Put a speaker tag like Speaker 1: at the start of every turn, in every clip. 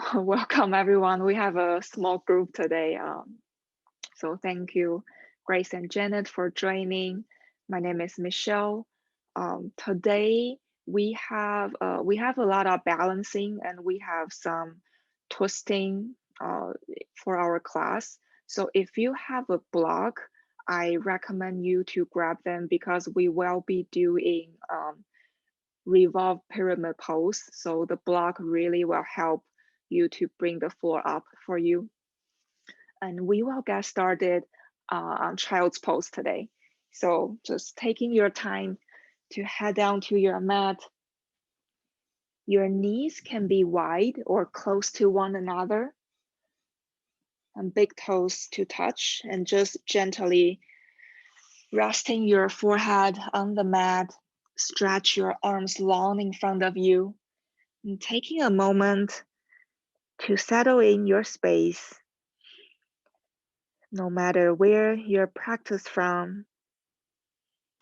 Speaker 1: Welcome everyone. We have a small group today. So thank you, Grace and Janet, for joining. My name is Michelle. Today we have a lot of balancing and we have some twisting for our class. So if you have a block, I recommend you to grab them because we will be doing revolve pyramid pose. So the block really will help you to bring the floor up for you. And we will get started on child's pose today. So just taking your time to head down to your mat. Your knees can be wide or close to one another. And big toes to touch, and just gently resting your forehead on the mat. Stretch your arms long in front of you. And taking a moment to settle in your space, no matter where you're practiced from,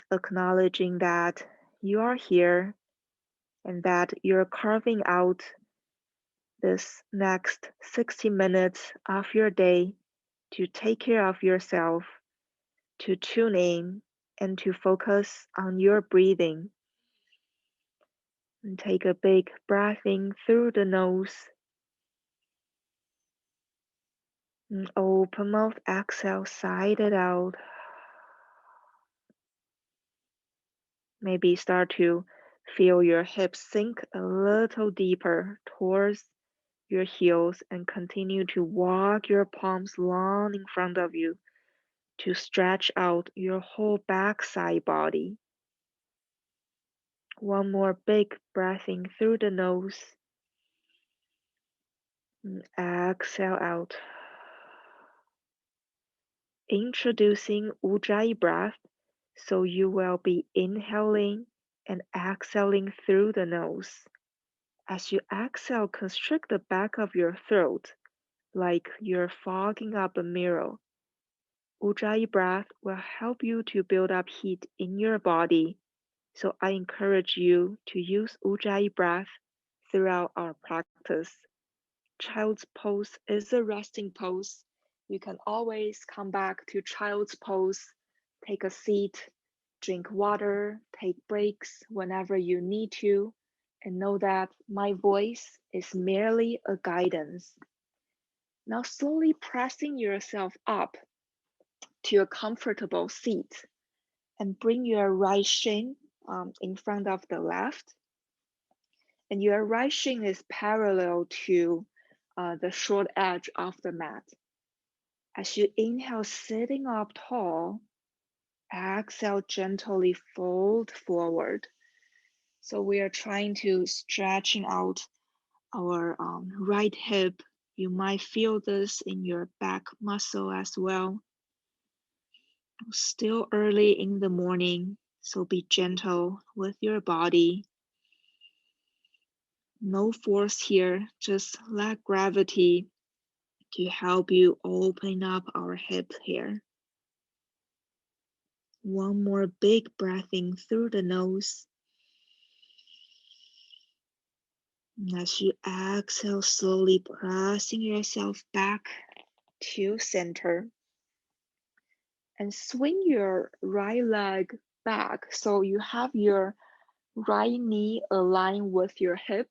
Speaker 1: acknowledging that you are here and that you're carving out this next 60 minutes of your day to take care of yourself, to tune in and to focus on your breathing. And take a big breath in through the nose. And open mouth, exhale, sigh it out. Maybe start to feel your hips sink a little deeper towards your heels and continue to walk your palms long in front of you to stretch out your whole backside body. One more big breath in through the nose and exhale out. Introducing Ujjayi Breath, so you will be inhaling and exhaling through the nose. As you exhale, constrict the back of your throat like you're fogging up a mirror. Ujjayi Breath will help you to build up heat in your body, so I encourage you to use Ujjayi Breath throughout our practice. Child's pose is a resting pose. You can always come back to child's pose, take a seat, drink water, take breaks whenever you need to, and know that my voice is merely a guidance. Now slowly pressing yourself up to a comfortable seat and bring your right shin in front of the left. And your right shin is parallel to the short edge of the mat. As you inhale, sitting up tall, exhale, gently fold forward. So we are trying to stretching out our right hip. You might feel this in your back muscle as well. Still early in the morning, so be gentle with your body. No force here, just let gravity to help you open up our hips here. One more big breath in through the nose. And as you exhale, slowly pressing yourself back to center. And swing your right leg back so you have your right knee aligned with your hip.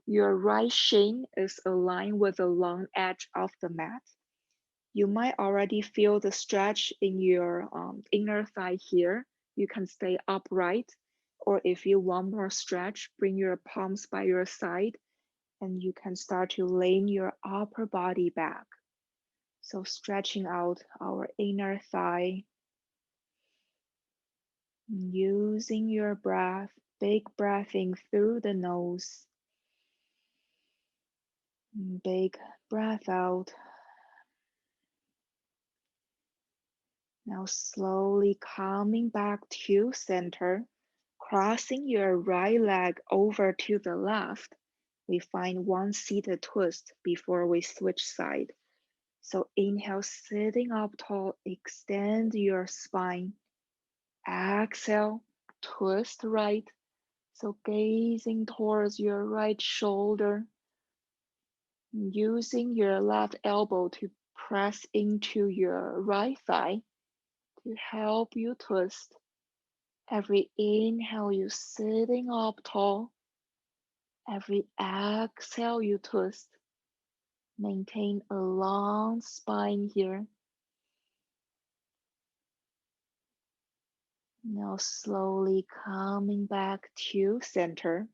Speaker 1: Your right shin is aligned with the long edge of the mat. You might already feel the stretch in your inner thigh here. You can stay upright, or if you want more stretch, bring your palms by your side and you can start to lean your upper body back. So stretching out our inner thigh. Using your breath, big breath in through the nose. Big breath out. Now slowly coming back to center, crossing your right leg over to the left. We find one seated twist before we switch side. So inhale, sitting up tall, extend your spine. Exhale, twist right. So gazing towards your right shoulder. Using your left elbow to press into your right thigh to help you twist. Every inhale, you sitting up tall. Every exhale, you twist. Maintain a long spine here. Now slowly coming back to center.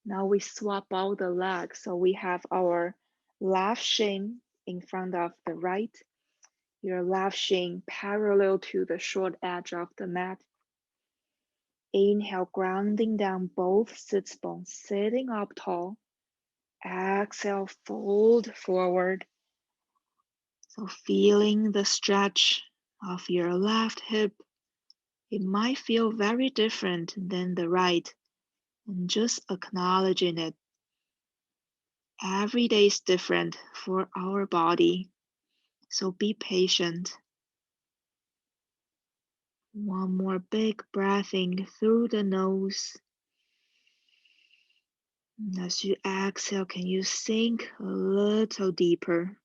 Speaker 1: Now we swap out the legs. So we have our left shin in front of the right. Your left shin parallel to the short edge of the mat. Inhale, grounding down both sits bones, sitting up tall. Exhale, fold forward. So feeling the stretch of your left hip. It might feel very different than the right, and just acknowledging it. Every day is different for our body, so be patient. One more big breath in through the nose. And as you exhale, can you sink a little deeper?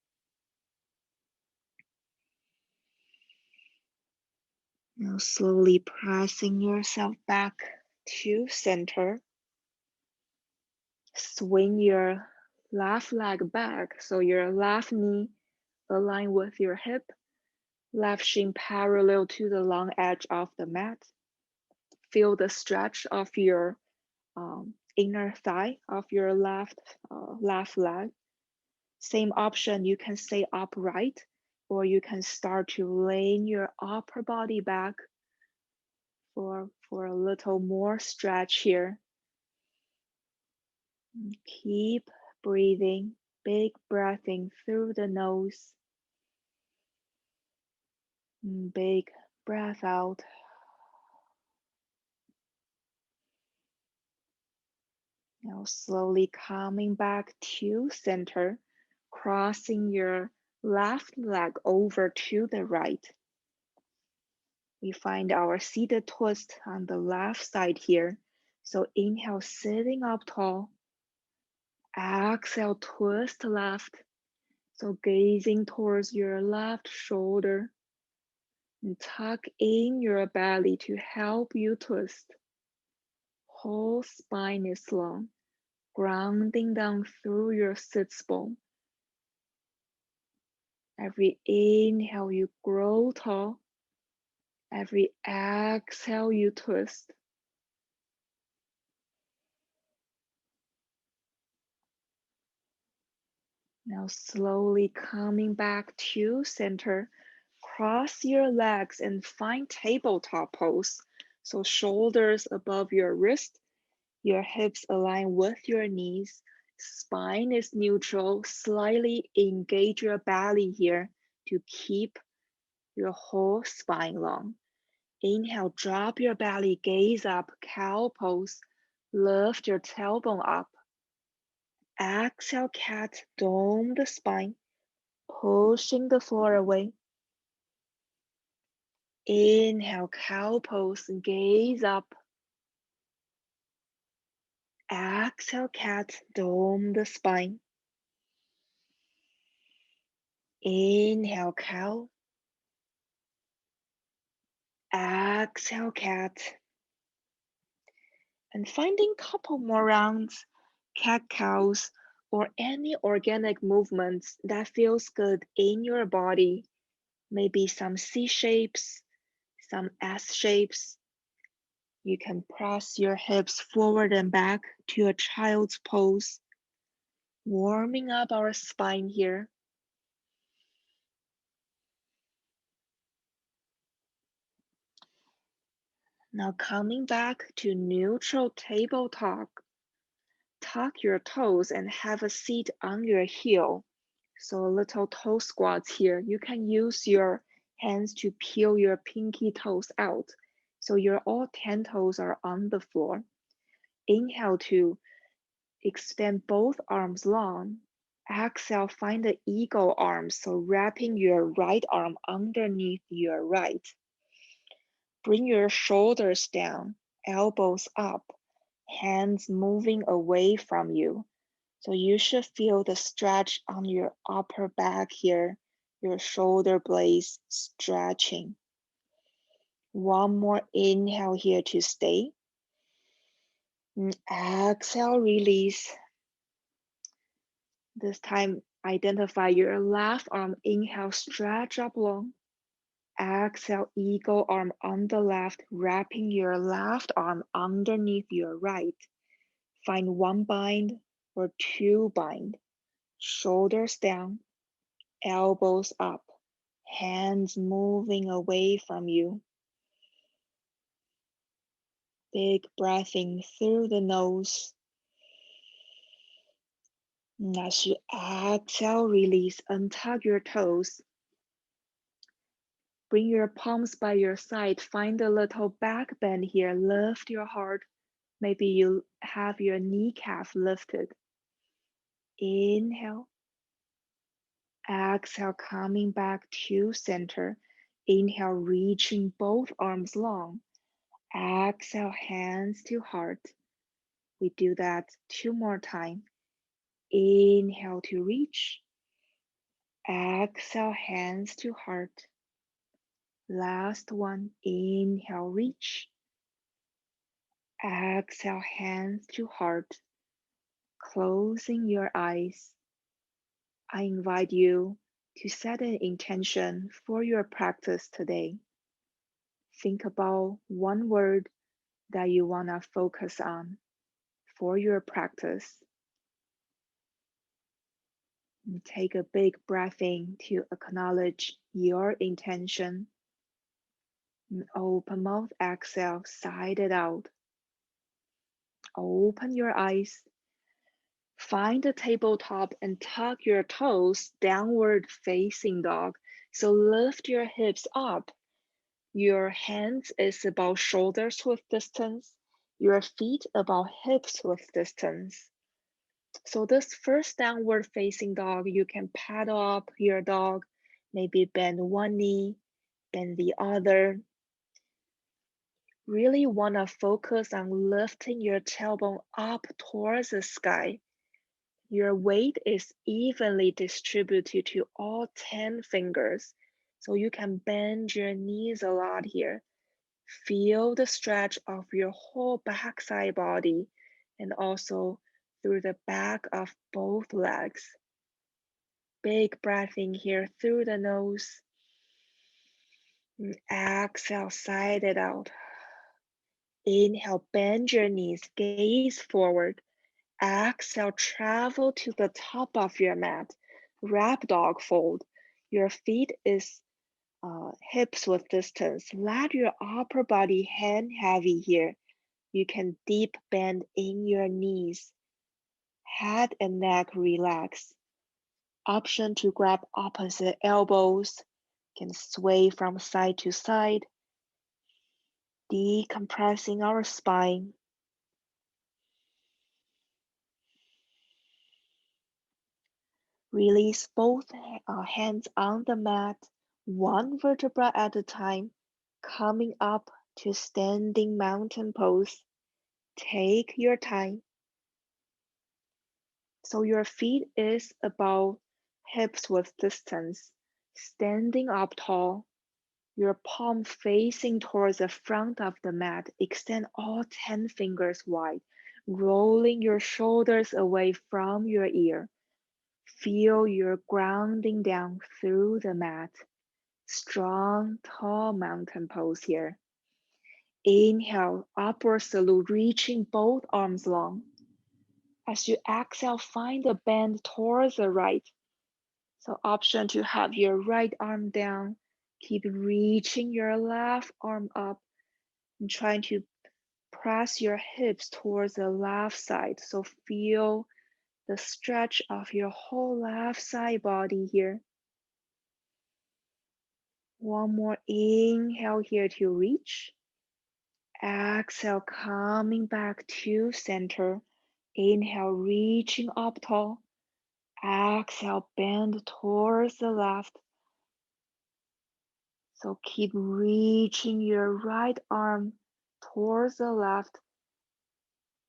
Speaker 1: Now slowly pressing yourself back to center. Swing your left leg back so your left knee align with your hip, left shin parallel to the long edge of the mat. Feel the stretch of your inner thigh of your left leg. Same option, you can stay upright or you can start to lean your upper body back for a little more stretch here. Keep breathing, big breath in through the nose. Big breath out. Now slowly coming back to center, crossing your left leg over to the right. We find our seated twist on the left side here. So inhale, sitting up tall. Exhale, twist left. So gazing towards your left shoulder. And tuck in your belly to help you twist. Whole spine is long, grounding down through your sits bone. Every inhale, you grow tall. Every exhale, you twist. Now slowly coming back to center, cross your legs and find tabletop pose. So shoulders above your wrist, your hips align with your knees, spine is neutral, slightly engage your belly here to keep your whole spine long. Inhale, drop your belly, gaze up, cow pose, lift your tailbone up. Exhale, cat, dome the spine, pushing the floor away. Inhale, cow pose, gaze up. Exhale, cat, dome the spine. Inhale, cow. Exhale, cat. And finding couple more rounds, cat cows, or any organic movements that feels good in your body. Maybe some C shapes, some S shapes. You can press your hips forward and back to a child's pose, warming up our spine here. Now coming back to neutral tabletop, tuck your toes and have a seat on your heel. So a little toe squats here. You can use your hands to peel your pinky toes out. So your all 10 toes are on the floor. Inhale to extend both arms long. Exhale, find the eagle arm. So wrapping your right arm underneath your right. Bring your shoulders down, elbows up, hands moving away from you. So you should feel the stretch on your upper back here, your shoulder blades stretching. One more inhale here to stay. And exhale, release. This time, identify your left arm. Inhale, stretch up long. Exhale, eagle arm on the left, wrapping your left arm underneath your right. Find one bind or two bind. Shoulders down, elbows up, hands moving away from you. Big breath in through the nose. And as you exhale, release, untug your toes. Bring your palms by your side. Find a little back bend here. Lift your heart. Maybe you have your kneecap lifted. Inhale. Exhale, coming back to center. Inhale, reaching both arms long. Exhale, hands to heart. We do that 2 more times. Inhale to reach. Exhale, hands to heart. Last one. Inhale, reach. Exhale, hands to heart. Closing your eyes. I invite you to set an intention for your practice today. Think about one word that you want to focus on for your practice. And take a big breath in to acknowledge your intention. And open mouth, exhale, sigh it out. Open your eyes. Find the tabletop and tuck your toes, downward facing dog. So lift your hips up. Your hands is about shoulders width distance. Your feet about hips width distance. So this first downward facing dog, you can paddle up your dog, maybe bend one knee, bend the other. Really want to focus on lifting your tailbone up towards the sky. Your weight is evenly distributed to all 10 fingers, so you can bend your knees a lot here. Feel the stretch of your whole backside body and also through the back of both legs. Big breath in here through the nose. And exhale, sigh it out. Inhale, bend your knees, gaze forward. Exhale, travel to the top of your mat. Wrap dog fold. Your feet is hips width distance. Let your upper body hang heavy here. You can deep bend in your knees. Head and neck relax. Option to grab opposite elbows. Can sway from side to side. Decompressing our spine. Release both hands on the mat, one vertebra at a time, coming up to standing mountain pose. Take your time. So your feet is about hips width distance, standing up tall. Your palm facing towards the front of the mat. Extend all 10 fingers wide, rolling your shoulders away from your ear. Feel your grounding down through the mat. Strong, tall mountain pose here. Inhale, upward salute, reaching both arms long. As you exhale, find a bend towards the right. So option to have your right arm down. Keep reaching your left arm up and trying to press your hips towards the left side. So feel the stretch of your whole left side body here. One more inhale here to reach. Exhale, coming back to center. Inhale, reaching up tall. Exhale, bend towards the left. So keep reaching your right arm towards the left.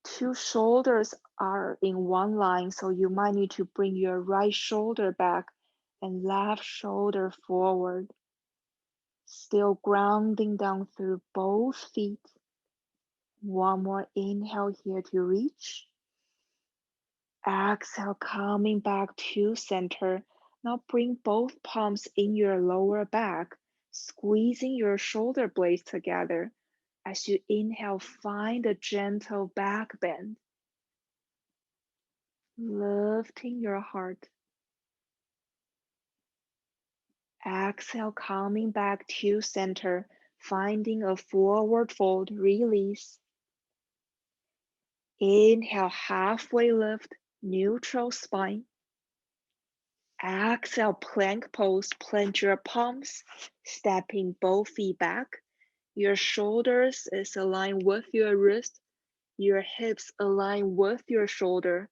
Speaker 1: Two shoulders are in one line, so you might need to bring your right shoulder back and left shoulder forward. Still grounding down through both feet. One more inhale here to reach. Exhale, coming back to center. Now bring both palms in your lower back, squeezing your shoulder blades together. As you inhale, find a gentle back bend. Lifting your heart. Exhale, coming back to center, finding a forward fold, release. Inhale, halfway lift, neutral spine. Exhale, plank pose, plant your palms, stepping both feet back. Your shoulders is aligned with your wrist, your hips align with your shoulder.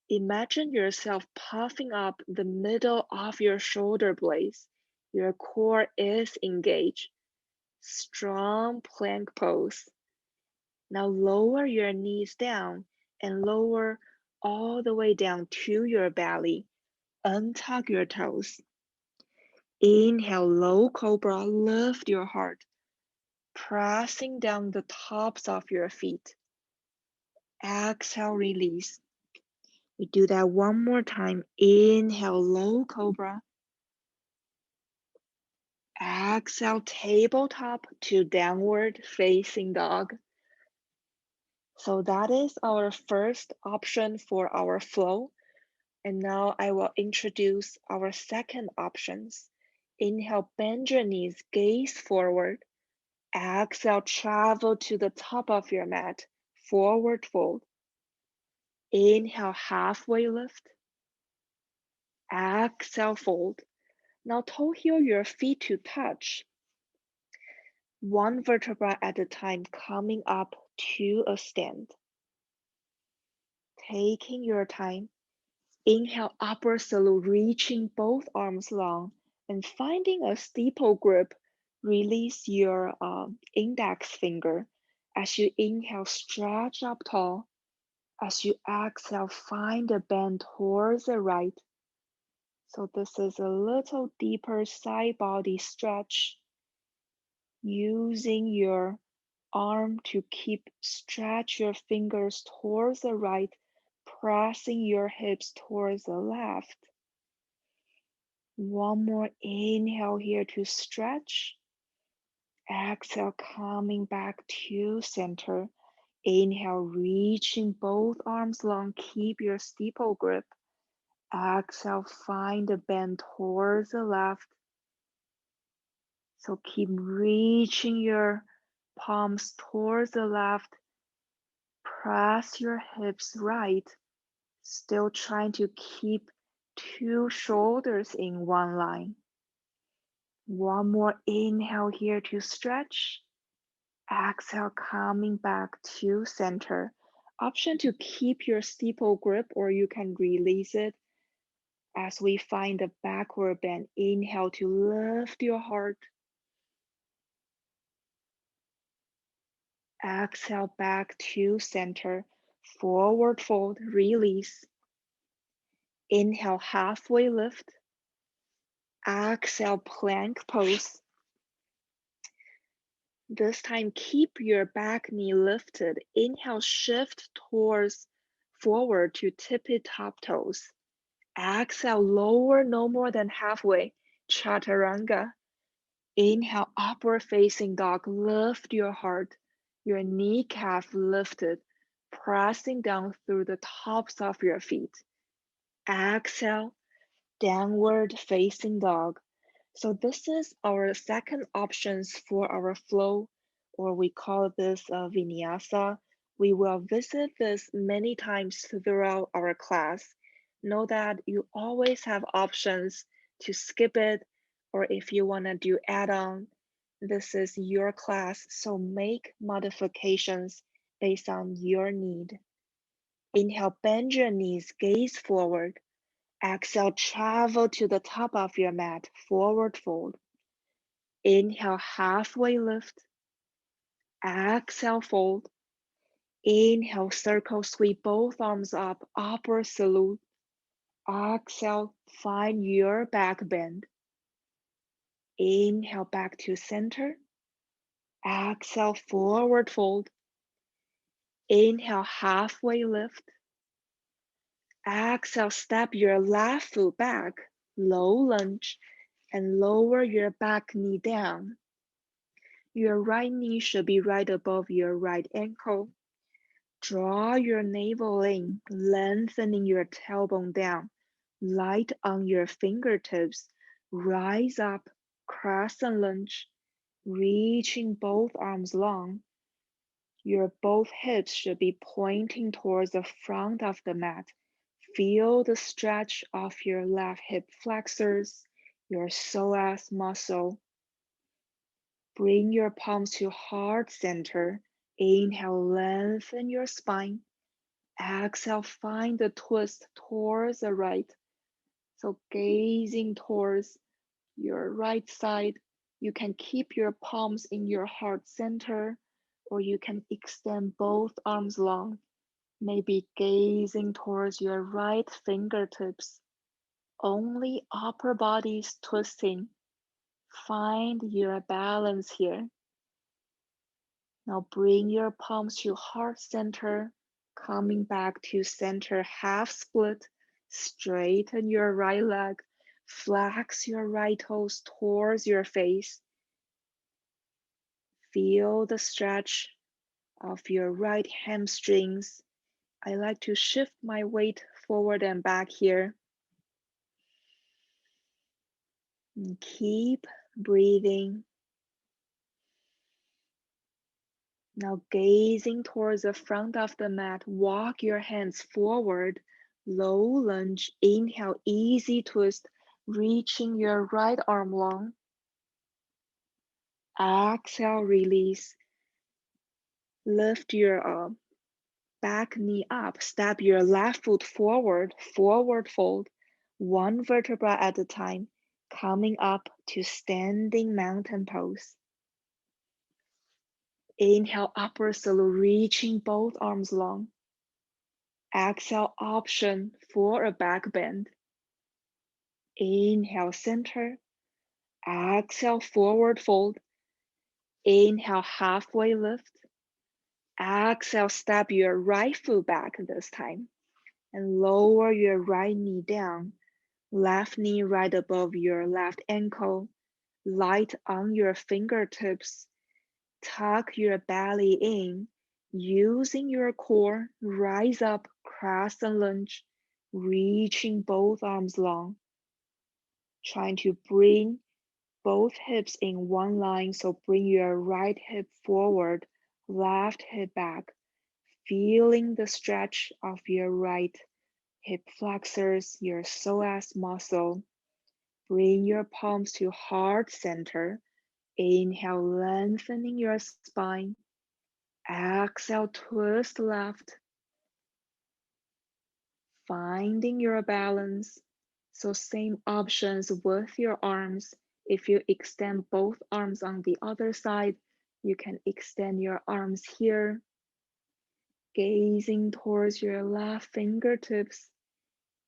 Speaker 1: Imagine yourself puffing up the middle of your shoulder blades. Your core is engaged. Strong plank pose. Now lower your knees down and lower all the way down to your belly. Untuck your toes. Inhale, low cobra, lift your heart, pressing down the tops of your feet. Exhale, release. We do that one more time. Inhale, low cobra. Exhale, tabletop to downward facing dog. So that is our first option for our flow. And now I will introduce our second options. Inhale, bend your knees, gaze forward. Exhale, travel to the top of your mat, forward fold. Inhale, halfway lift. Exhale, fold. Now toe heel your feet to touch. One vertebra at a time, coming up to a stand. Taking your time. Inhale, upward salute, reaching both arms long and finding a steeple grip. Release your index finger. As you inhale, stretch up tall. As you exhale, find a bend towards the right. So this is a little deeper side body stretch. Using your arm to stretch your fingers towards the right, pressing your hips towards the left. One more inhale here to stretch. Exhale, coming back to center. Inhale, reaching both arms long. Keep your steeple grip. Exhale, find a bend towards the left. So keep reaching your palms towards the left. Press your hips right. Still trying to keep two shoulders in one line. One more inhale here to stretch. Exhale, coming back to center. Option to keep your steeple grip, or you can release it as we find the backward bend. Inhale to lift your heart. Exhale back to center. Forward fold, release. Inhale, halfway lift. Exhale, plank pose. This time, keep your back knee lifted. Inhale, shift towards forward to tippy top toes. Exhale, lower no more than halfway, chaturanga. Inhale, upward facing dog, lift your heart. Your kneecap lifted, pressing down through the tops of your feet. Exhale, downward facing dog. So this is our second options for our flow, or we call this vinyasa. We will visit this many times throughout our class. Know that you always have options to skip it, or if you want to do add-on, this is your class, so make modifications based on your need. Inhale, bend your knees, gaze forward. Exhale, travel to the top of your mat, forward fold. Inhale, halfway lift. Exhale, fold. Inhale, circle, sweep both arms up, upward salute. Exhale, find your back bend. Inhale, back to center. Exhale, forward fold. Inhale, halfway lift. Exhale, step your left foot back, low lunge, and lower your back knee down. Your right knee should be right above your right ankle. Draw your navel in, lengthening your tailbone down. Light on your fingertips. Rise up, crescent lunge, reaching both arms long. Your both hips should be pointing towards the front of the mat. Feel the stretch of your left hip flexors, your psoas muscle. Bring your palms to heart center. Inhale, lengthen your spine. Exhale, find the twist towards the right. So gazing towards your right side, you can keep your palms in your heart center, or you can extend both arms long, maybe gazing towards your right fingertips. Only upper body is twisting. Find your balance here. Now bring your palms to heart center, coming back to center, half split. Straighten your right leg, flex your right toes towards your face. Feel the stretch of your right hamstrings. I like to shift my weight forward and back here. And keep breathing. Now gazing towards the front of the mat, walk your hands forward, low lunge, inhale, easy twist, reaching your right arm long. Exhale, release. Lift your back knee up, step your left foot forward, forward fold, one vertebra at a time, coming up to standing mountain pose. Inhale, upward salute, reaching both arms long. Exhale, option for a back bend. Inhale, center. Exhale, forward fold. Inhale, halfway lift. Exhale, step your right foot back this time and lower your right knee down. Left knee right above your left ankle. Light on your fingertips. Tuck your belly in. Using your core, rise up, crescent lunge, reaching both arms long. Trying to bring both hips in one line, so bring your right hip forward, left hip back, feeling the stretch of your right hip flexors, your psoas muscle. Bring your palms to heart center. Inhale, lengthening your spine. Exhale, twist left. Finding your balance. So same options with your arms. If you extend both arms on the other side, you can extend your arms here, gazing towards your left fingertips.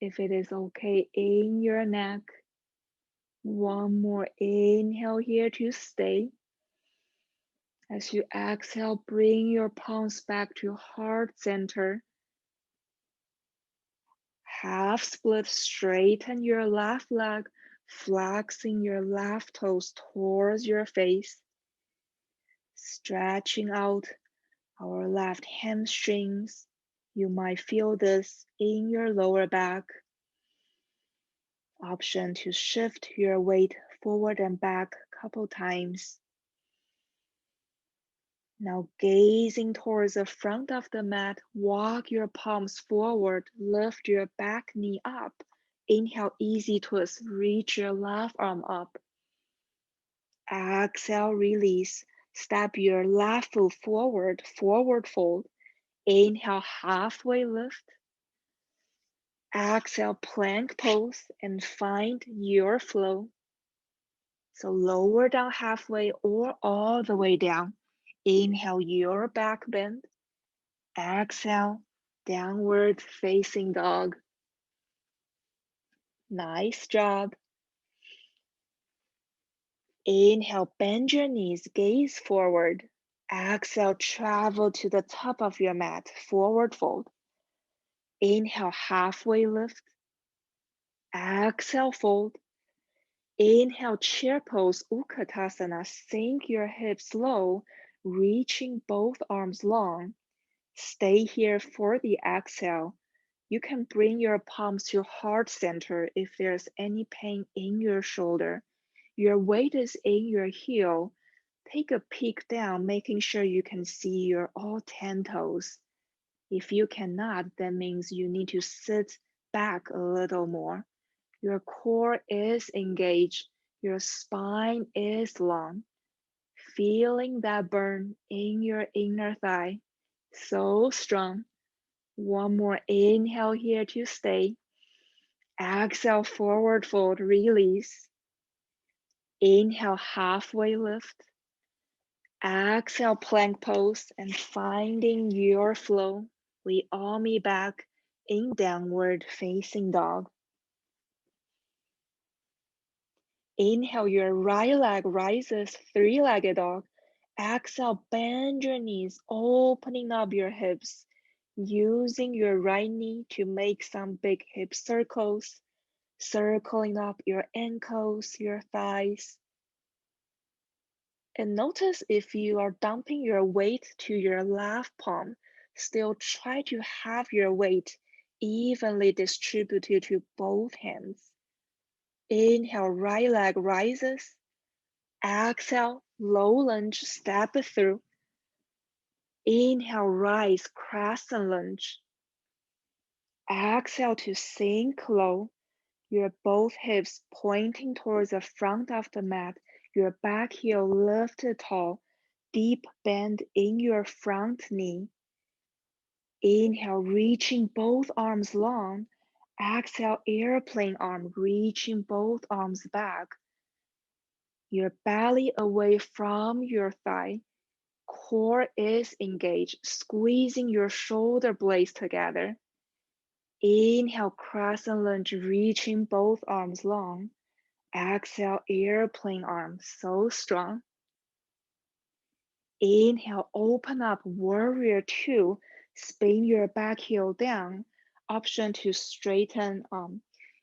Speaker 1: If it is okay, in your neck. One more inhale here to stay. As you exhale, bring your palms back to heart center. Half split, straighten your left leg, flexing your left toes towards your face, stretching out our left hamstrings. You might feel this in your lower back. Option to shift your weight forward and back a couple times. Now gazing towards the front of the mat, walk your palms forward, lift your back knee up. Inhale, easy twist, reach your left arm up. Exhale, release. Step your left foot forward, forward fold. Inhale, halfway lift. Exhale, plank pose and find your flow. So lower down halfway or all the way down. Inhale, your back bend. Exhale, downward facing dog. Nice job. Inhale, bend your knees, gaze forward. Exhale, travel to the top of your mat, forward fold. Inhale, halfway lift. Exhale, fold. Inhale, chair pose, Utkatasana. Sink your hips low, reaching both arms long. Stay here for the exhale. You can bring your palms to heart center if there's any pain in your shoulder. Your weight is in your heel. Take a peek down, making sure you can see your all 10 toes. If you cannot, that means you need to sit back a little more. Your core is engaged. Your spine is long. Feeling that burn in your inner thigh. So strong. One more inhale here to stay. Exhale, forward fold, release. Inhale, halfway lift. Exhale, plank pose and finding your flow. We all meet back in downward facing dog. Inhale, your right leg rises, three-legged dog. Exhale, bend your knees, opening up your hips, using your right knee to make some big hip circles, circling up your ankles, your thighs. And notice if you are dumping your weight to your left palm, still try to have your weight evenly distributed to both hands. Inhale, right leg rises. Exhale, low lunge, step through. Inhale, rise, crescent lunge. Exhale to sink low. Your both hips pointing towards the front of the mat. Your back heel lifted tall. Deep bend in your front knee. Inhale, reaching both arms long. Exhale, airplane arm, reaching both arms back. Your belly away from your thigh. Core is engaged, squeezing your shoulder blades together. Inhale, crescent lunge, reaching both arms long. Exhale, airplane arm, so strong. Inhale, open up, warrior two. Spin your back heel down. Option to straighten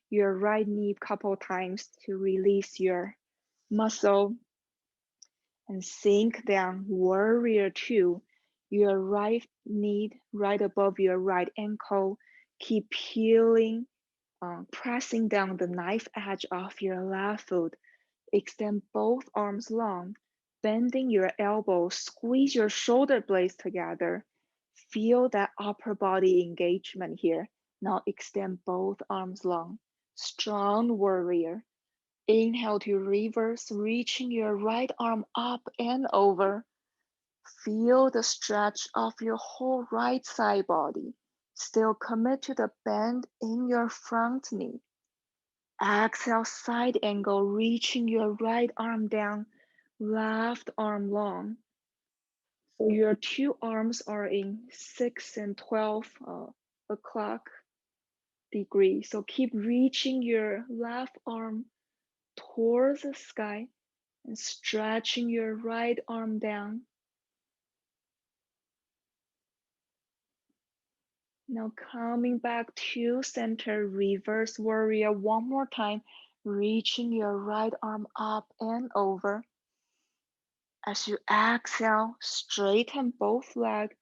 Speaker 1: your right knee a couple times to release your muscle. And sink down, warrior two. Your right knee right above your right ankle. Keep peeling, pressing down the knife edge of your left foot. Extend both arms long, bending your elbows, squeeze your shoulder blades together. Feel that upper body engagement here. Now extend both arms long. Strong warrior. Inhale to reverse, reaching your right arm up and over. Feel the stretch of your whole right side body. Still commit to the bend in your front knee. Exhale, side angle, reaching your right arm down, left arm long. So your two arms are in 6 and 12 o'clock degree. So keep reaching your left arm towards the sky and stretching your right arm down. Now coming back to center, reverse warrior one more time, reaching your right arm up and over. As you exhale, straighten both legs,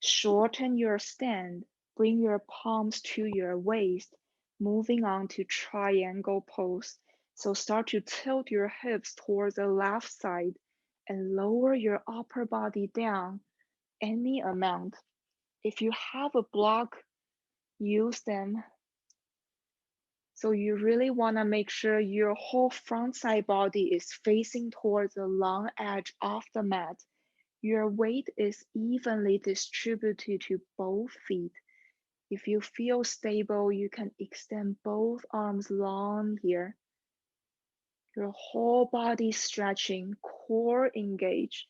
Speaker 1: shorten your stand, bring your palms to your waist, moving on to triangle pose. So start to tilt your hips towards the left side and lower your upper body down any amount. If you have a block, use them. So you really want to make sure your whole front side body is facing towards the long edge of the mat. Your weight is evenly distributed to both feet. If you feel stable, you can extend both arms long here. Your whole body stretching, core engaged,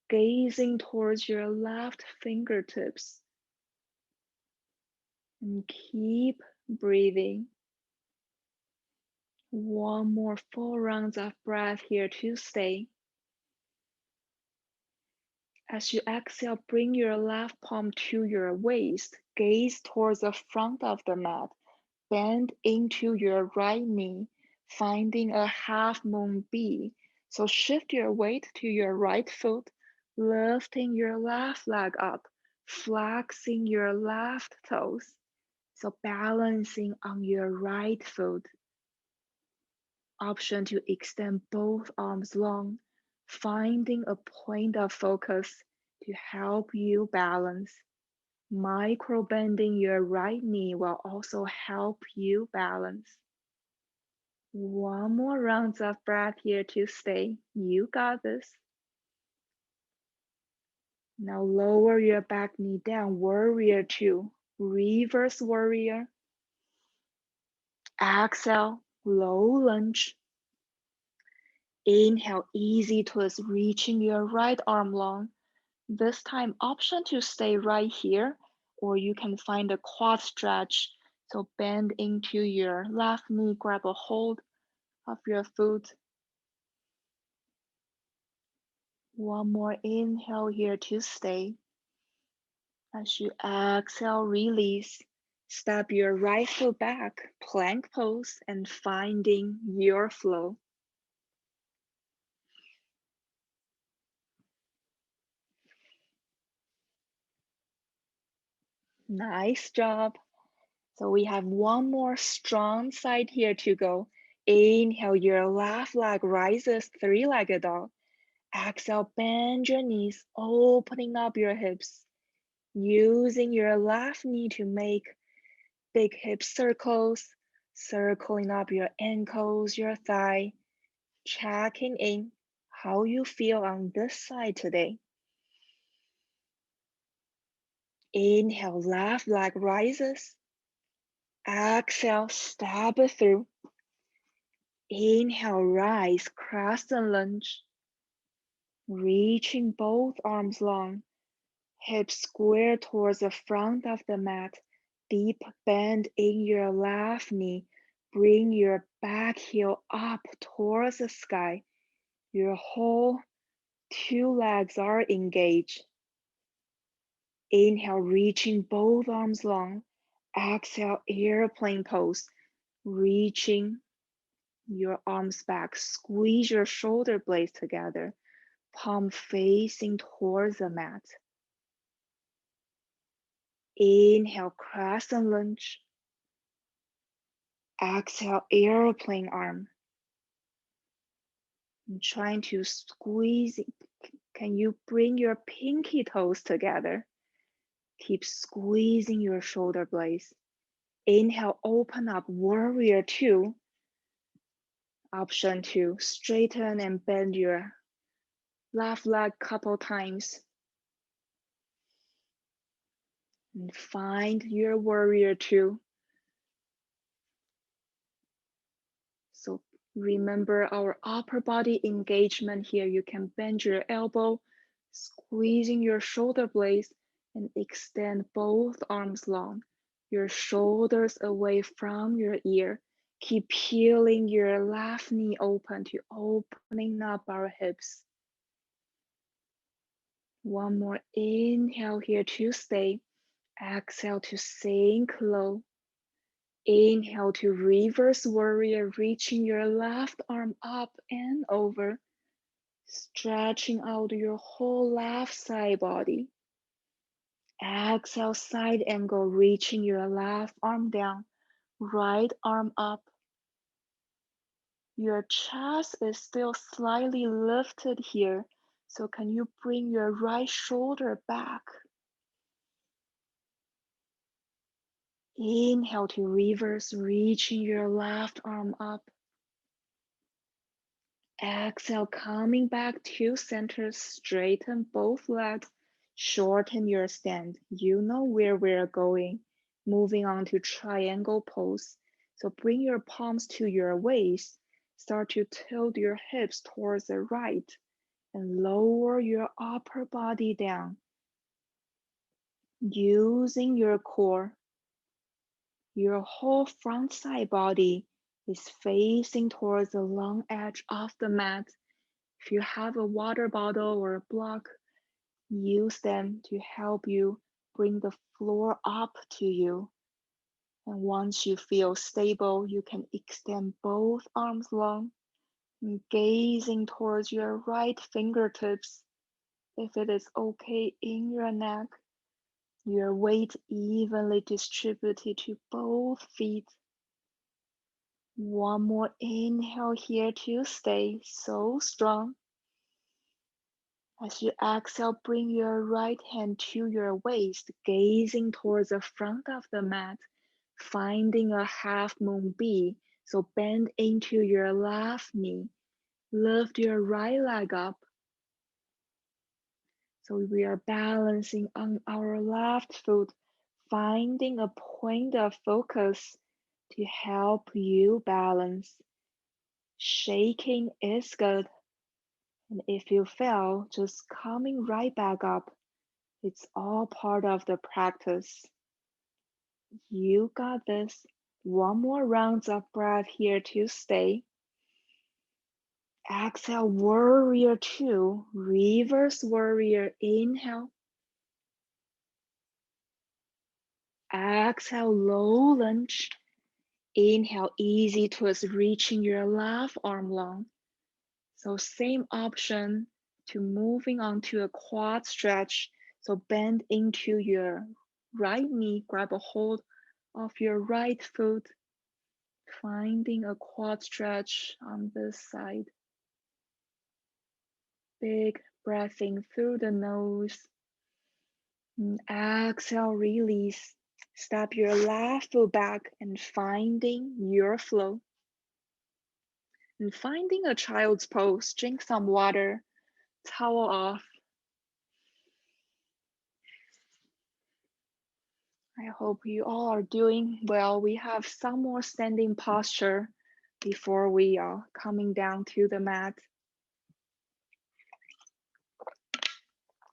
Speaker 1: gazing towards your left fingertips. And keep breathing. One more 4 rounds of breath here to stay. As you exhale, bring your left palm to your waist. Gaze towards the front of the mat. Bend into your right knee, finding a half moon B. So shift your weight to your right foot, lifting your left leg up, flexing your left toes. So balancing on your right foot. Option to extend both arms long, finding a point of focus to help you balance. Micro bending your right knee will also help you balance. One more round of breath here to stay. You got this. Now lower your back knee down, warrior two. Reverse warrior. Exhale, low lunge. Inhale, easy twist, reaching your right arm long. This time, option to stay right here, or you can find a quad stretch. So bend into your left knee, grab a hold of your foot. One more inhale here to stay. As you exhale, release. Step your right foot back, plank pose, and finding your flow. Nice job. So we have one more strong side here to go. Inhale, your left leg rises, three-legged dog. Exhale, bend your knees, opening up your hips. Using your left knee to make big hip circles, circling up your ankles, your thigh, checking in how you feel on this side today. Inhale, left leg rises. Exhale, step it through. Inhale, rise, crescent lunge. Reaching both arms long, hips square towards the front of the mat. Deep bend in your left knee. Bring your back heel up towards the sky. Your whole two legs are engaged. Inhale, reaching both arms long. Exhale, airplane pose. Reaching your arms back. Squeeze your shoulder blades together. Palm facing towards the mat. Inhale, crescent lunge. Exhale, airplane arm. I'm trying to squeeze. Can you bring your pinky toes together? Keep squeezing your shoulder blades. Inhale, open up, warrior two. Option two, straighten and bend your left leg couple times. And find your warrior two. So remember our upper body engagement here. You can bend your elbow, squeezing your shoulder blades, and extend both arms long. Your shoulders away from your ear. Keep peeling your left knee open to opening up our hips. One more inhale here to stay. Exhale to sink low. Inhale to reverse warrior, reaching your left arm up and over, stretching out your whole left side body. Exhale, side angle, reaching your left arm down, right arm up. Your chest is still slightly lifted here, so can you bring your right shoulder back? Inhale to reverse, reaching your left arm up. Exhale, coming back to center, straighten both legs, shorten your stand. You know where we're going. Moving on to triangle pose. So bring your palms to your waist. Start to tilt your hips towards the right and lower your upper body down. Using your core. Your whole front side body is facing towards the long edge of the mat. If you have a water bottle or a block, use them to help you bring the floor up to you. And once you feel stable, you can extend both arms long and gazing towards your right fingertips. If it is okay in your neck, your weight evenly distributed to both feet. One more inhale here to stay so strong. As you exhale, bring your right hand to your waist, gazing towards the front of the mat, finding a half moon B. So bend into your left knee, lift your right leg up. So we are balancing on our left foot, finding a point of focus to help you balance. Shaking is good. And if you fail, just coming right back up. It's all part of the practice. You got this. One more round of breath here to stay. Exhale, warrior two, reverse warrior, inhale. Exhale, low lunge. Inhale, easy twist, reaching your left arm long. So same option to moving on to a quad stretch. So bend into your right knee, grab a hold of your right foot, finding a quad stretch on this side. Big breath in through the nose. And exhale, release. Step your left foot back and finding your flow. And finding a child's pose, drink some water, towel off. I hope you all are doing well. We have some more standing posture before we are coming down to the mat.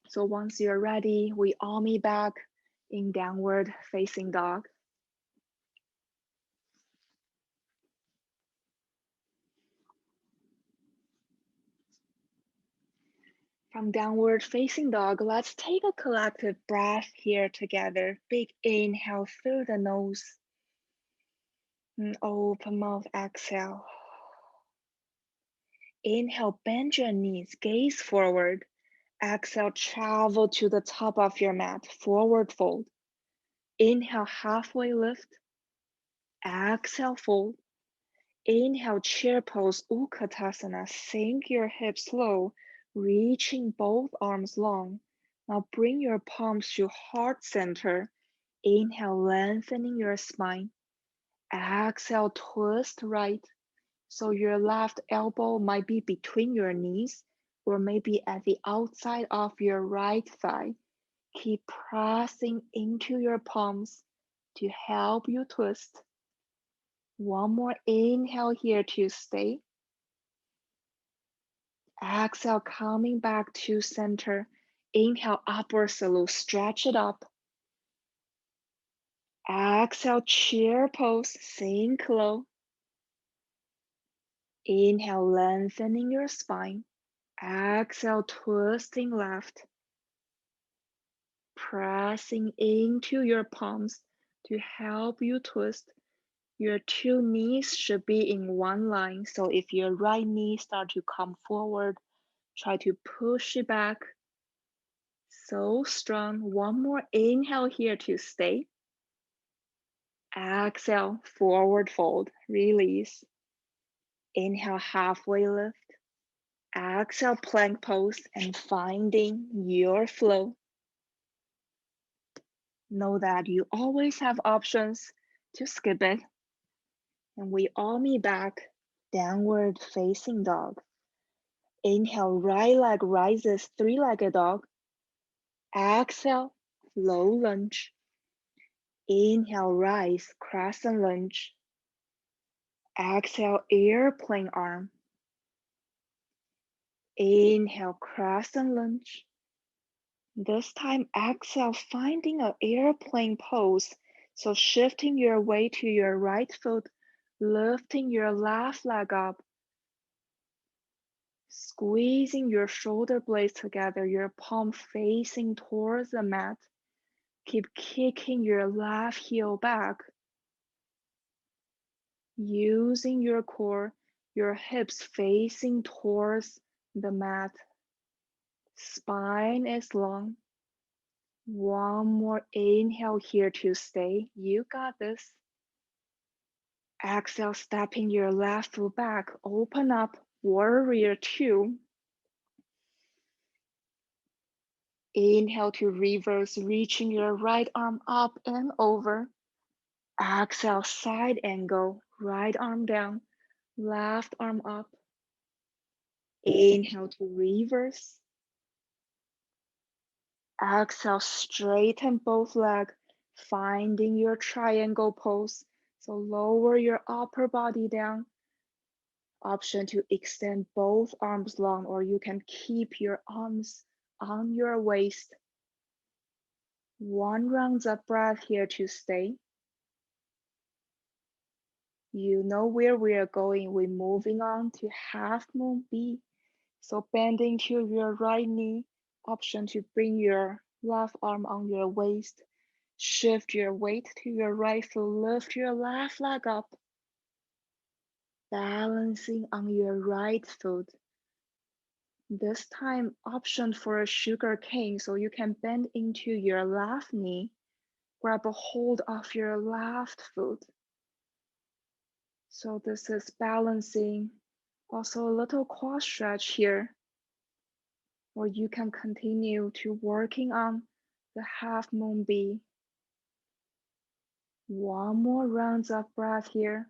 Speaker 1: So once you're ready, we all meet back in downward facing dog. From downward facing dog, let's take a collective breath here together. Big inhale through the nose. And open mouth, exhale. Inhale, bend your knees, gaze forward. Exhale, travel to the top of your mat, forward fold. Inhale, halfway lift. Exhale, fold. Inhale, chair pose, Utkatasana. Sink your hips low, reaching both arms long. Now bring your palms to heart center. Inhale, lengthening your spine. Exhale, twist right. So your left elbow might be between your knees or maybe at the outside of your right thigh. Keep pressing into your palms to help you twist. One more inhale here to stay. Exhale, coming back to center. Inhale, upward salute, stretch it up. Exhale, chair pose, sink low. Inhale, lengthening your spine. Exhale, twisting left. Pressing into your palms to help you twist. Your two knees should be in one line. So if your right knee starts to come forward, try to push it back. So strong. One more inhale here to stay. Exhale, forward fold, release. Inhale, halfway lift. Exhale, plank pose and finding your flow. Know that you always have options to skip it. And we all meet back, downward facing dog. Inhale, right leg rises, three-legged dog. Exhale, low lunge. Inhale, rise, crescent lunge. Exhale, airplane arm. Inhale, crescent lunge. This time, exhale, finding an airplane pose. So shifting your weight to your right foot, lifting your left leg up, squeezing your shoulder blades together, your palm facing towards the mat. Keep kicking your left heel back, using your core, your hips facing towards the mat. Spine is long. One more inhale here to stay. You got this. Exhale, stepping your left foot back. Open up, warrior two. Inhale to reverse, reaching your right arm up and over. Exhale, side angle, right arm down, left arm up. Inhale to reverse. Exhale, straighten both legs, finding your triangle pose. So lower your upper body down. Option to extend both arms long, or you can keep your arms on your waist. One round of breath here to stay. You know where we are going. We're moving on to half moon B. So bending to your right knee. Option to bring your left arm on your waist. Shift your weight to your right foot. Lift your left leg up. Balancing on your right foot. This time, option for a sugar cane, so you can bend into your left knee. Grab a hold of your left foot. So this is balancing. Also a little quad stretch here. Or you can continue to working on the half moon B. One more round of breath here.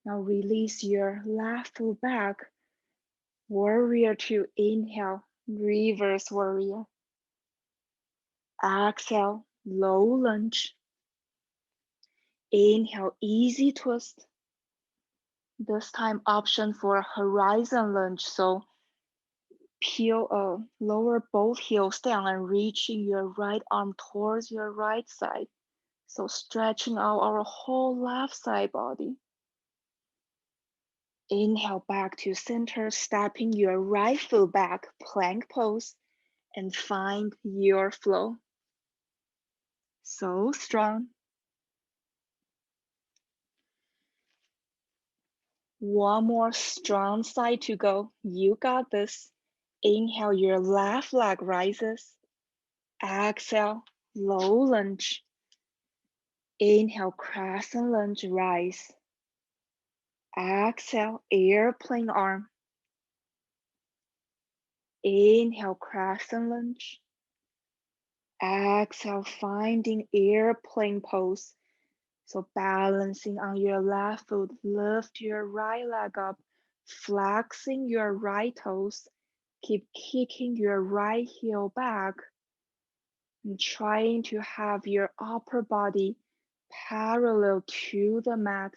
Speaker 1: Now release your left foot back. Warrior two, inhale, reverse warrior. Exhale, low lunge. Inhale, easy twist. This time option for horizon lunge. So lower both heels down and reaching your right arm towards your right side. So stretching out our whole left side body. Inhale back to center, stepping your right foot back, plank pose, and find your flow. So strong. One more strong side to go. You got this. Inhale, your left leg rises. Exhale, low lunge. Inhale, crescent lunge, rise. Exhale, airplane arm. Inhale, crescent lunge. Exhale, finding airplane pose. So balancing on your left foot, lift your right leg up, flexing your right toes. Keep kicking your right heel back and trying to have your upper body parallel to the mat.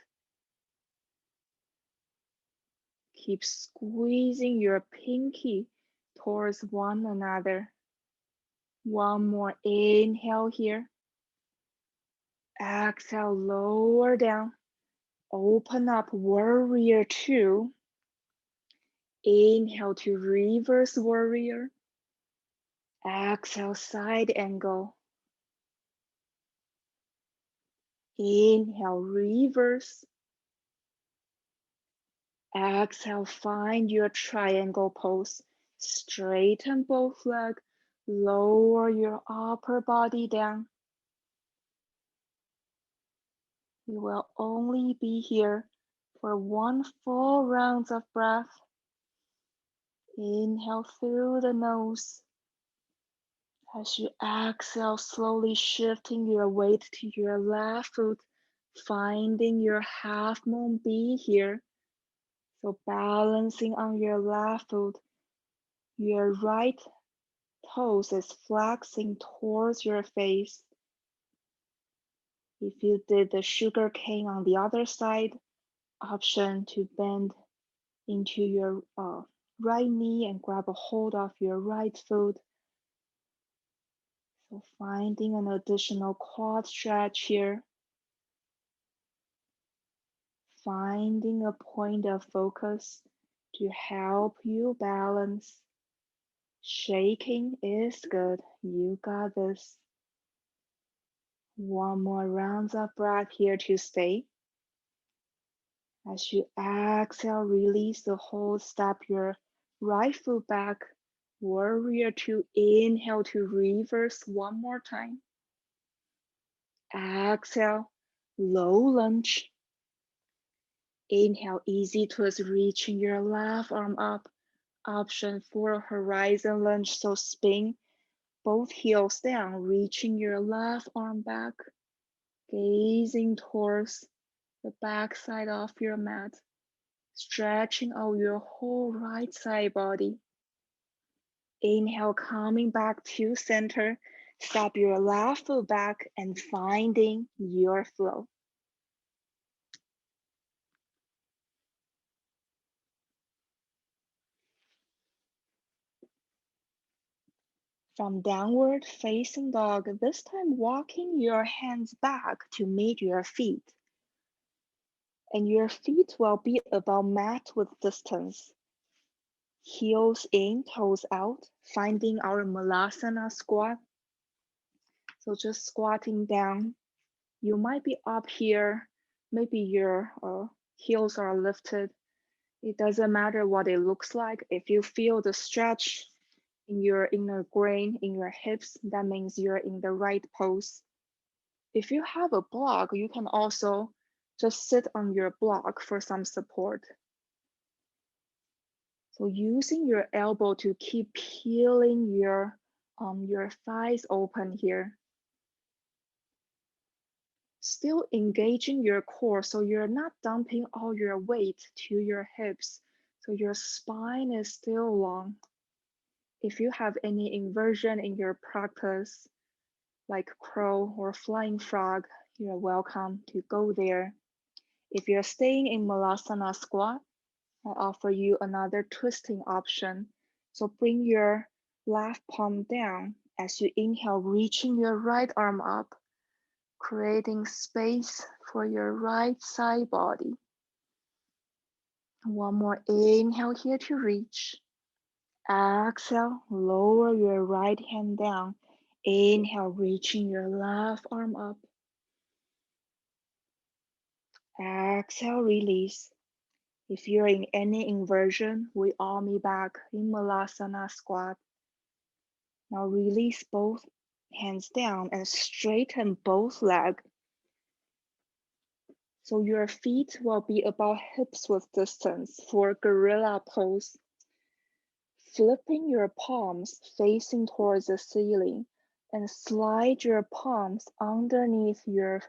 Speaker 1: Keep squeezing your pinky towards one another. One more inhale here. Exhale, lower down. Open up, warrior two. Inhale to reverse warrior. Exhale, side angle. Inhale, reverse. Exhale, find your triangle pose. Straighten both legs. Lower your upper body down. You will only be here for one full round of breath. Inhale through the nose. As you exhale, slowly shifting your weight to your left foot, finding your half moon B here. So balancing on your left foot, your right toes is flexing towards your face. If you did the sugar cane on the other side, option to bend into your right knee and grab a hold of your right foot. So finding an additional quad stretch here. Finding a point of focus to help you balance. Shaking is good. You got this. One more round of breath here to stay. As you exhale, release the hold. Step your right foot back. Warrior two. Inhale to reverse one more time. Exhale, low lunge. Inhale, easy twist, reaching your left arm up. Option for horizon lunge, so spin both heels down, reaching your left arm back, gazing towards the back side of your mat, stretching out your whole right side body. Inhale, coming back to center, step your left foot back and finding your flow. From downward facing dog, this time walking your hands back to meet your feet. And your feet will be about mat width distance. Heels in, toes out, finding our Malasana Squat. So just squatting down. You might be up here, maybe your heels are lifted. It doesn't matter what it looks like. If you feel the stretch in your inner grain, in your hips, that means you're in the right pose. If you have a block, you can also just sit on your block for some support. So using your elbow to keep peeling your thighs open here. Still engaging your core so you're not dumping all your weight to your hips. So your spine is still long. If you have any inversion in your practice, like crow or flying frog, you're welcome to go there. If you're staying in Malasana Squat, I offer you another twisting option. So bring your left palm down as you inhale, reaching your right arm up, creating space for your right side body. One more inhale here to reach. Exhale, lower your right hand down. Inhale, reaching your left arm up. Exhale, release. If you're in any inversion, we all meet back in Malasana Squat. Now release both hands down and straighten both legs. So your feet will be about hips width distance for gorilla pose. Flipping your palms facing towards the ceiling and slide your palms underneath your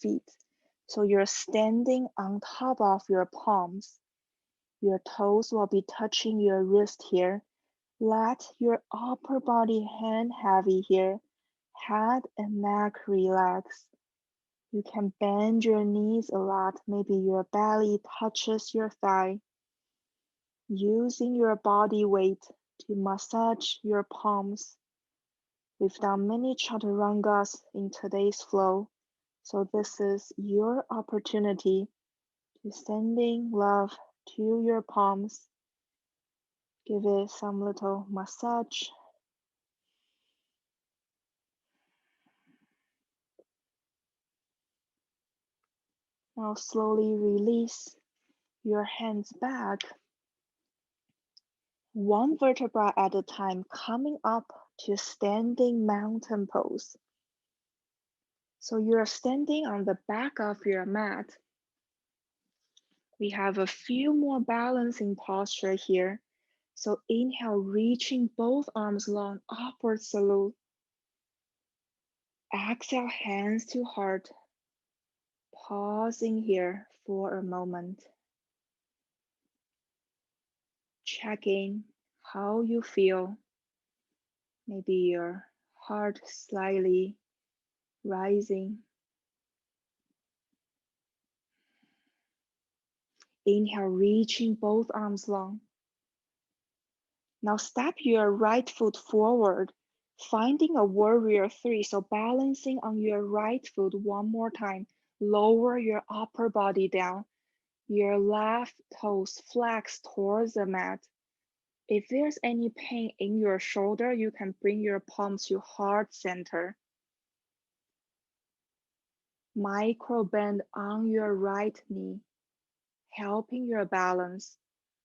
Speaker 1: feet. So you're standing on top of your palms. Your toes will be touching your wrist here. Let your upper body hang heavy here. Head and neck relax. You can bend your knees a lot. Maybe your belly touches your thigh. Using your body weight to massage your palms. We've done many chaturangas in today's flow, so this is your opportunity to sending love to your palms. Give it some little massage. Now slowly release your hands back, one vertebra at a time, coming up to standing mountain pose. So you're standing on the back of your mat. We have a few more balancing posture here. So inhale, reaching both arms long, upward salute. Exhale, hands to heart. Pausing here for a moment. Checking how you feel. Maybe your heart slightly rising. Inhale, reaching both arms long. Now step your right foot forward, Finding a warrior three, so balancing on your right foot one more time. Lower your upper body down. Your left toes flex towards the mat. If there's any pain in your shoulder, you can bring your palms to heart center. Micro bend on your right knee, helping your balance.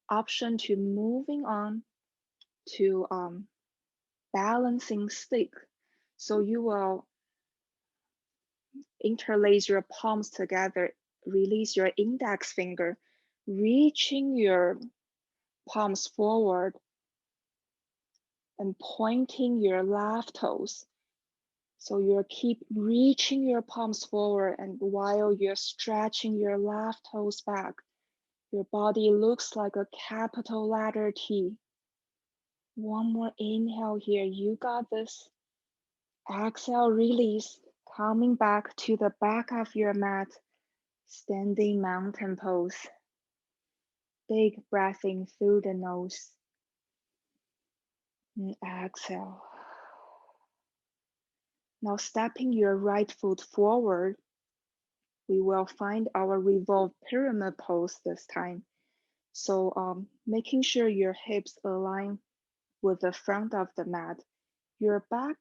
Speaker 1: Option to moving on to balancing stick. So you will interlace your palms together, release your index finger, reaching your palms forward and pointing your left toes. So you keep reaching your palms forward, and while you're stretching your left toes back, your body looks like a capital letter T. One more inhale here, you got this. Exhale, release, coming back to the back of your mat, standing mountain pose. Big breath in through the nose. And exhale. Now stepping your right foot forward, we will find our revolve pyramid pose this time. So making sure your hips align with the front of the mat. Your back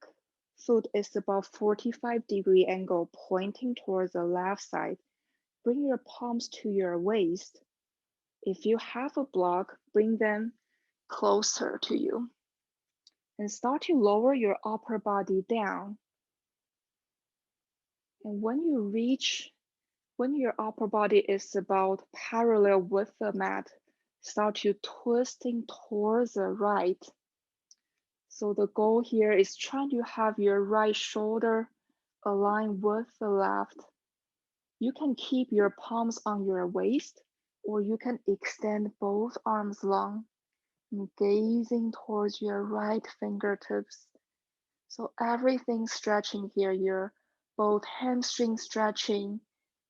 Speaker 1: foot is about 45-degree angle pointing towards the left side. Bring your palms to your waist. If you have a block, bring them closer to you. And start to lower your upper body down. And when your upper body is about parallel with the mat, start to twisting towards the right. So the goal here is trying to have your right shoulder align with the left. You can keep your palms on your waist, or you can extend both arms long and gazing towards your right fingertips. So everything stretching here, your both hamstring stretching,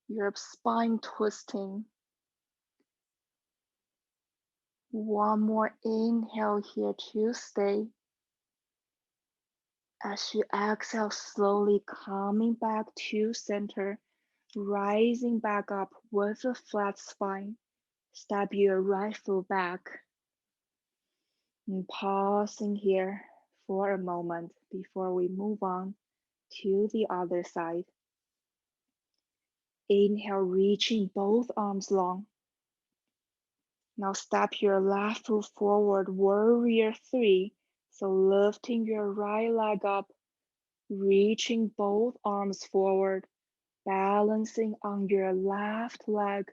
Speaker 1: your spine twisting. One more inhale here to stay. As you exhale, slowly coming back to center, rising back up with a flat spine. Step your right foot back. And pausing here for a moment before we move on to the other side. Inhale, reaching both arms long. Now step your left foot forward, warrior three. So lifting your right leg up, reaching both arms forward, balancing on your left leg.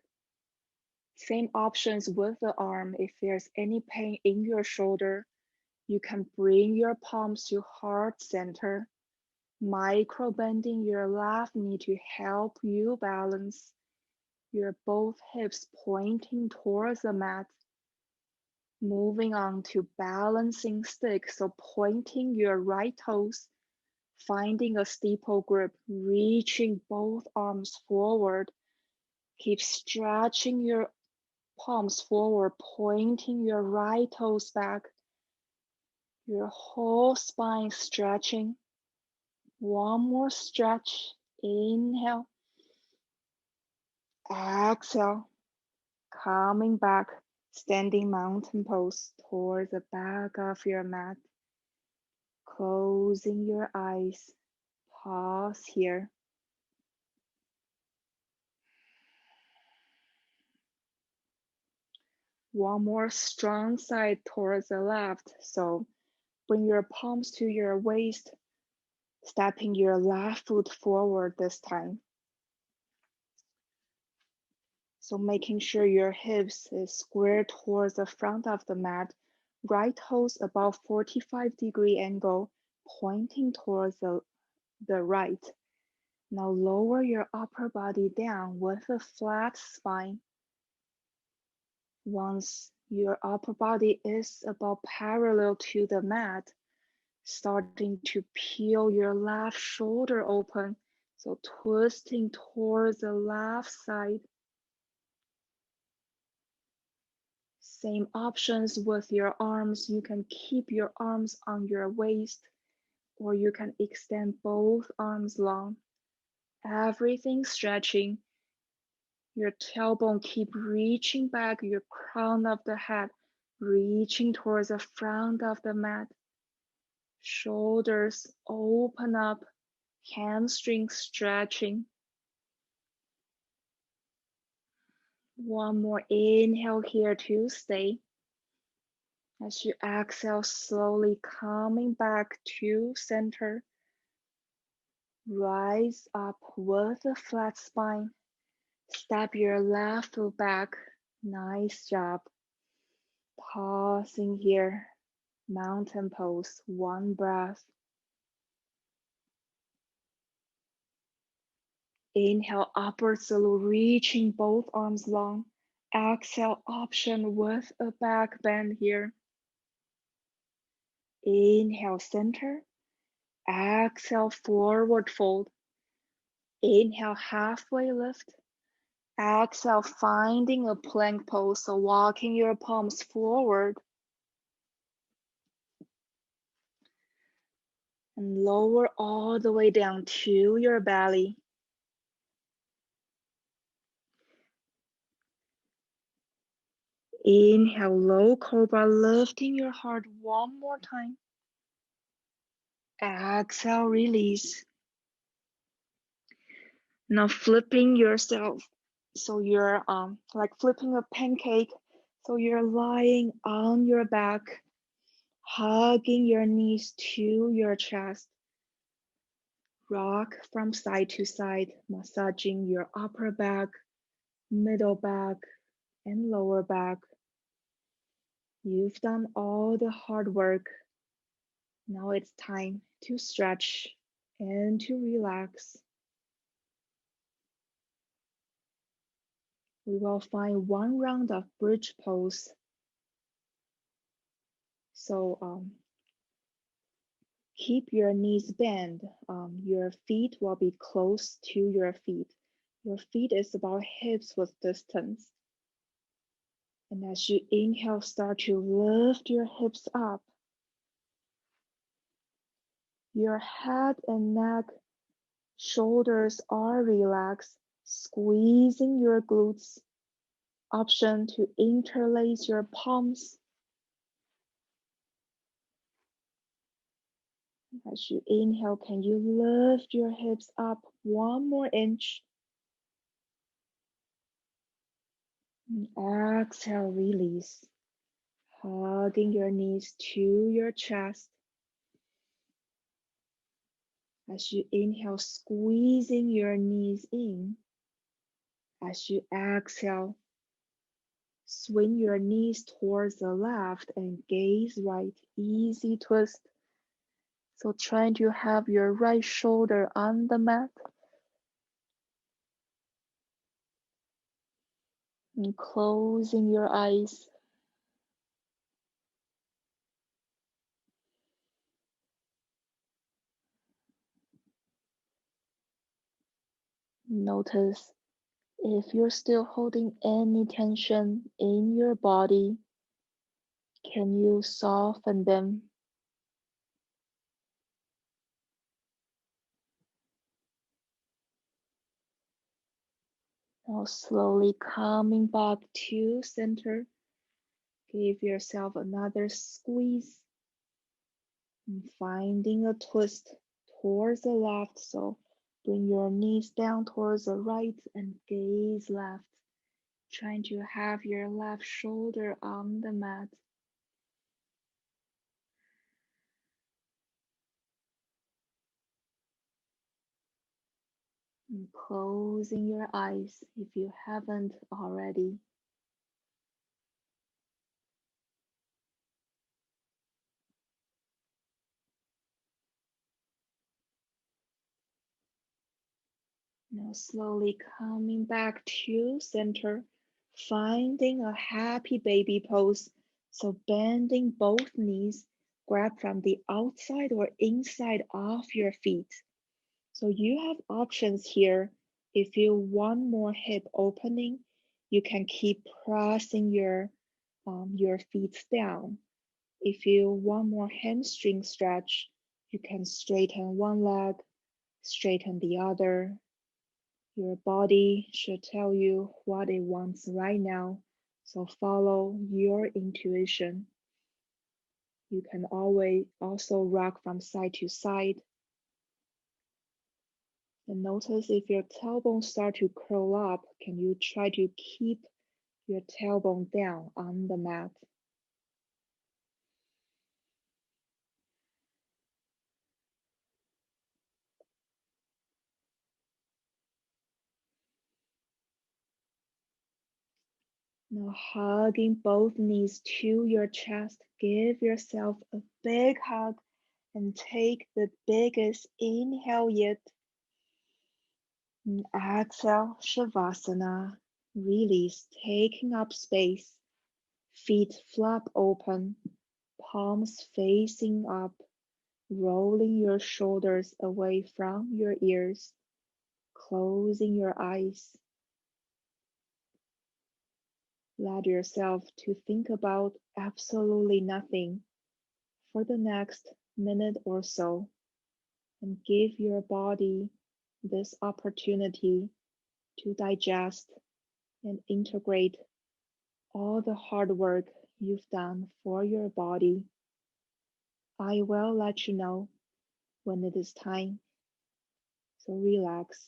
Speaker 1: Same options with the arm. If there's any pain in your shoulder, you can bring your palms to heart center, micro bending your left knee to help you balance. Your both hips pointing towards the mat. Moving on to balancing stick, so pointing your right toes, finding a steeple grip, reaching both arms forward. Keep stretching your palms forward, pointing your right toes back. Your whole spine stretching. One more stretch. Inhale. Exhale. Coming back, standing mountain pose towards the back of your mat. Closing your eyes. Pause here. One more strong side towards the left. So bring your palms to your waist, stepping your left foot forward this time. So making sure your hips is square towards the front of the mat, right toes about 45-degree angle, pointing towards the right. Now lower your upper body down with a flat spine. Once your upper body is about parallel to the mat, starting to peel your left shoulder open, so twisting towards the left side. Same options with your arms. You can keep your arms on your waist, or you can extend both arms long. Everything stretching. Your tailbone keep reaching back, your crown of the head reaching towards the front of the mat. Shoulders open up, hamstrings stretching. One more inhale here to stay. As you exhale, slowly coming back to center. Rise up with a flat spine. Step your left foot back. Nice job. Pausing here. Mountain pose. One breath. Inhale, upward salute, reaching both arms long. Exhale, option with a back bend here. Inhale, center. Exhale, forward fold. Inhale, halfway lift. Exhale, finding a plank pose, so walking your palms forward. And lower all the way down to your belly. Inhale, low cobra, lifting your heart one more time. Exhale, release. Now flipping yourself. So you're like flipping a pancake. So you're lying on your back, hugging your knees to your chest. Rock from side to side, massaging your upper back, middle back, and lower back. You've done all the hard work. Now it's time to stretch and to relax. We will find one round of bridge pose. So keep your knees bent. Your feet will be close to your feet. Your feet is about hips width distance. And as you inhale, start to lift your hips up. Your head and neck, shoulders are relaxed, squeezing your glutes. Option to interlace your palms. As you inhale, can you lift your hips up one more inch? And exhale, release. Hugging your knees to your chest. As you inhale, squeezing your knees in. As you exhale, swing your knees towards the left and gaze right. Easy twist. So trying to have your right shoulder on the mat. And closing your eyes. Notice if you're still holding any tension in your body, can you soften them? Now slowly coming back to center. Give yourself another squeeze. And finding a twist towards the left. So bring your knees down towards the right and gaze left. Trying to have your left shoulder on the mat. And closing your eyes if you haven't already. Now slowly coming back to center, finding a happy baby pose. So bending both knees, grab from the outside or inside of your feet. So you have options here. If you want more hip opening, you can keep pressing your feet down. If you want more hamstring stretch, You can straighten one leg, straighten the other. Your body should tell you what it wants right now, so follow your intuition. You can always also rock from side to side. And notice if your tailbone start to curl up, can you try to keep your tailbone down on the mat? Now hugging both knees to your chest, give yourself a big hug and take the biggest inhale yet. And exhale, Shavasana. Release, taking up space. Feet flap open, palms facing up, rolling your shoulders away from your ears, closing your eyes. Let yourself to think about absolutely nothing for the next minute or so, and give your body this opportunity to digest and integrate all the hard work you've done for your body. I will let you know when it is time, so relax.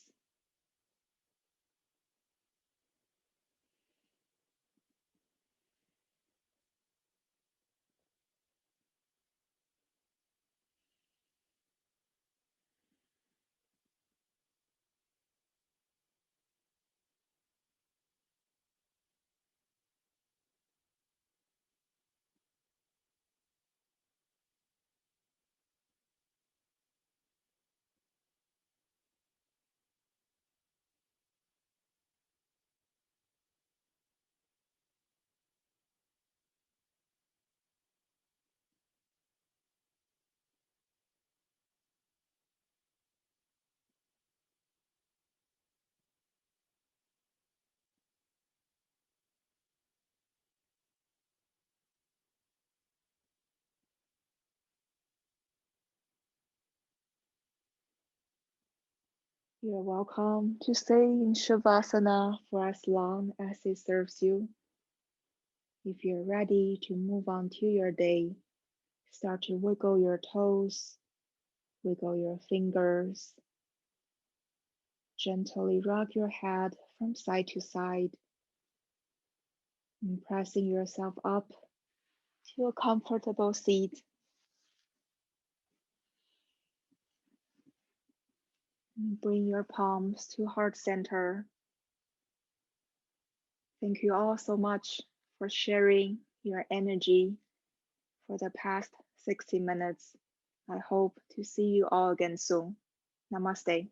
Speaker 1: You're welcome to stay in Shavasana for as long as it serves you. If you're ready to move on to your day, start to wiggle your toes, wiggle your fingers, gently rock your head from side to side, and pressing yourself up to a comfortable seat. And bring your palms to heart center. Thank you all so much for sharing your energy for the past 60 minutes. I hope to see you all again soon. Namaste.